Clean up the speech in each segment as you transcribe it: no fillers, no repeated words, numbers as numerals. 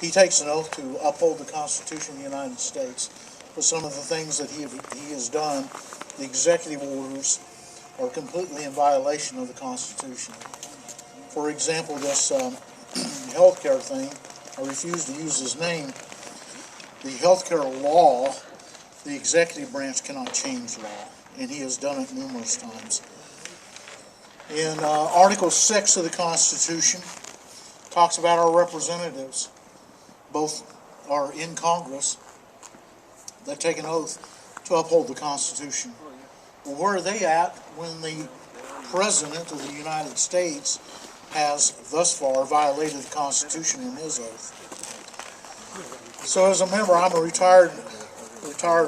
He takes an oath to uphold the Constitution of the United States. For some of the things that he has done, the executive orders are completely in violation of the Constitution. For example, this healthcare thing, I refuse to use his name. The healthcare law, the executive branch cannot change law, and he has done it numerous times. In Article 6 of the Constitution, talks about our representatives. Both are in Congress. They take an oath to uphold the Constitution. Well, where are they at when the President of the United States has thus far violated the Constitution in his oath? So as a member, I'm a retired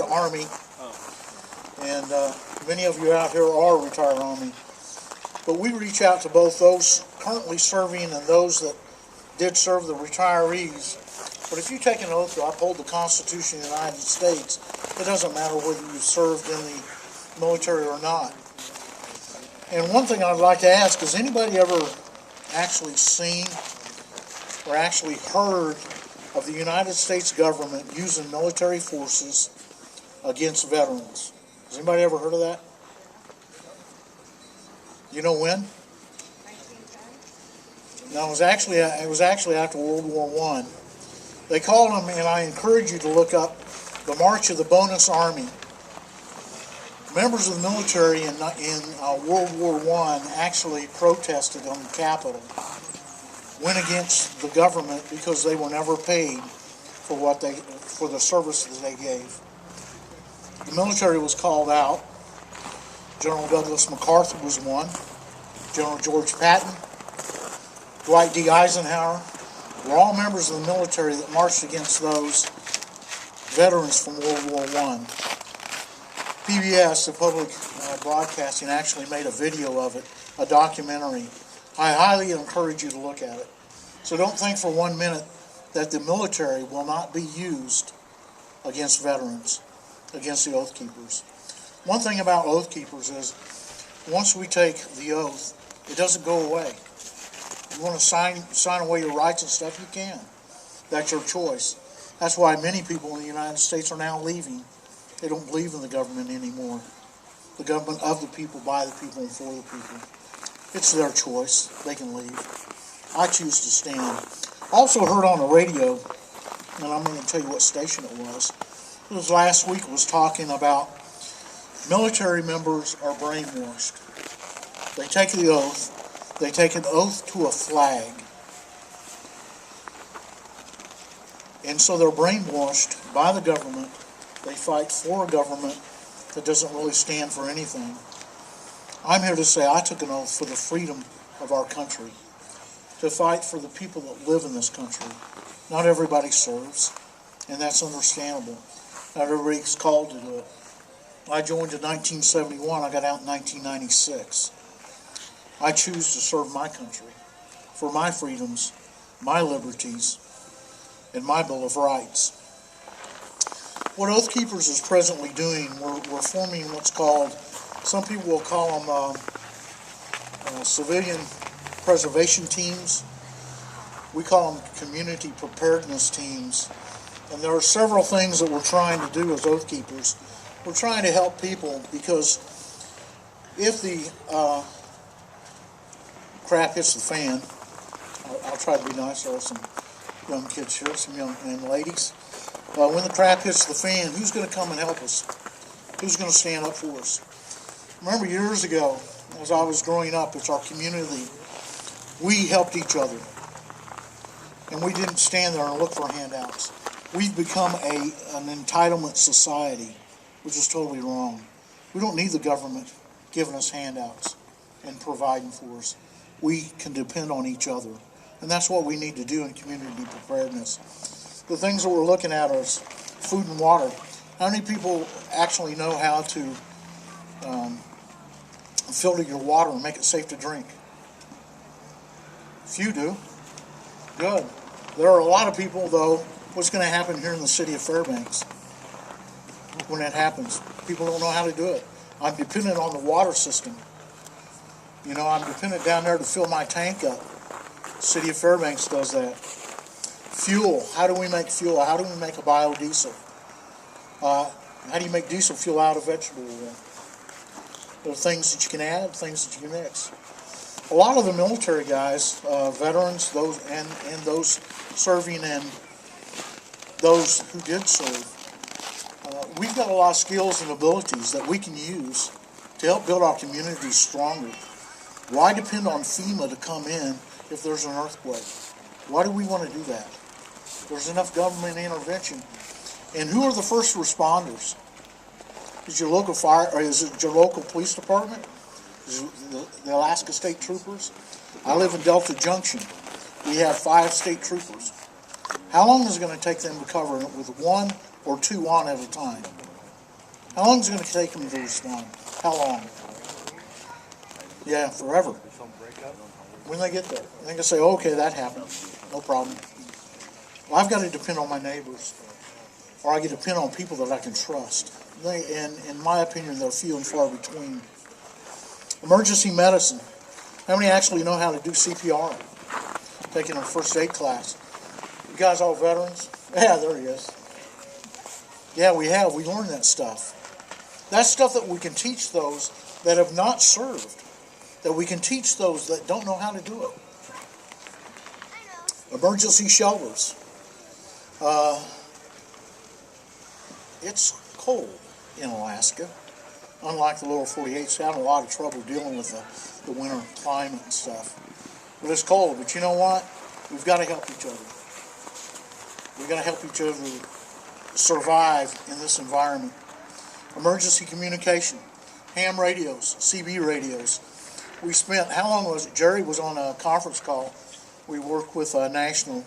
Army, and many of you out here are retired Army. But we reach out to both those currently serving and those that did serve, the retirees. But if you take an oath to uphold the Constitution of the United States, it doesn't matter whether you served in the military or not. And one thing I'd like to ask, has anybody ever actually seen or actually heard of the United States government using military forces against veterans? Has anybody ever heard of that? You know when? No, it was actually after World War I. They called them, and I encourage you to look up the March of the Bonus Army. Members of the military in World War I actually protested on the Capitol, went against the government because they were never paid for the service that they gave. The military was called out. General Douglas MacArthur was one. General George Patton, Dwight D. Eisenhower were all members of the military that marched against those veterans from World War I. PBS, the public broadcasting, actually made a video of it, a documentary. I highly encourage you to look at it. So don't think for 1 minute that the military will not be used against veterans, against the Oath Keepers. One thing about Oath Keepers is, once we take the oath, it doesn't go away. If you want to sign away your rights and stuff, you can. That's your choice. That's why many people in the United States are now leaving. They don't believe in the government anymore. The government of the people, by the people, and for the people. It's their choice. They can leave. I choose to stand. Also heard on the radio, and I'm going to tell you what station it was. It was last week, was talking about military members are brainwashed. They take the oath. They take an oath to a flag. And so they're brainwashed by the government. They fight for a government that doesn't really stand for anything. I'm here to say I took an oath for the freedom of our country, to fight for the people that live in this country. Not everybody serves, and that's understandable. Not everybody's called to do it. I joined in 1971. I got out in 1996. I choose to serve my country for my freedoms, my liberties, and my Bill of Rights. What Oath Keepers is presently doing, we're forming what's called, some people will call them civilian preservation teams. We call them community preparedness teams. And there are several things that we're trying to do as Oath Keepers. We're trying to help people because if the crap hits the fan, I'll try to be nice. There are some young kids here, some young ladies. When the crap hits the fan, who's going to come and help us? Who's going to stand up for us? Remember years ago, as I was growing up, it's our community. We helped each other. And we didn't stand there and look for handouts. We've become an entitlement society, which is totally wrong. We don't need the government giving us handouts and providing for us. We can depend on each other. And that's what we need to do in community preparedness. The things that we're looking at are food and water. How many people actually know how to filter your water and make it safe to drink? Few do. Good. There are a lot of people, though. What's going to happen here in the city of Fairbanks when that happens? People don't know how to do it. I'm dependent on the water system. You know, I'm dependent down there to fill my tank up. The city of Fairbanks does that. Fuel. How do we make fuel? How do we make a biodiesel? How do you make diesel fuel out of vegetable oil? There are things that you can add, things that you can mix. A lot of the military guys, veterans, those and those serving and those who did serve, we've got a lot of skills and abilities that we can use to help build our communities stronger. Why depend on FEMA to come in if there's an earthquake? Why do we want to do that? There's enough government intervention. And who are the first responders? Is your local fire, or is it your local police department? Is it the Alaska State Troopers? I live in Delta Junction. We have 5 state troopers. How long is it going to take them to cover it with 1 or 2 on at a time? How long is it going to take them to respond? How long? Yeah, forever. When they get there, they can say, okay, that happened. No problem. Well, I've got to depend on my neighbors, or I can depend on people that I can trust. And in my opinion, they're few and far between. Emergency medicine. How many actually know how to do CPR? Taking a first aid class. You guys all veterans? Yeah, there he is. Yeah, we have. We learned that stuff. That's stuff that we can teach those that have not served. That we can teach those that don't know how to do it. Emergency shelters. It's cold in Alaska. Unlike the lower 48, so having a lot of trouble dealing with the winter climate and stuff. But it's cold. But you know what? We've got to help each other. We've got to help each other survive in this environment. Emergency communication. Ham radios, CB radios. We spent, how long was it? Jerry was on a conference call. We worked with National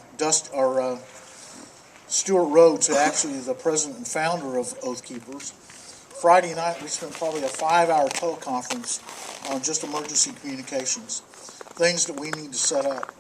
Stuart Rhodes, actually the president and founder of Oath Keepers. Friday night, we spent probably a 5-hour teleconference on just emergency communications, things that we need to set up.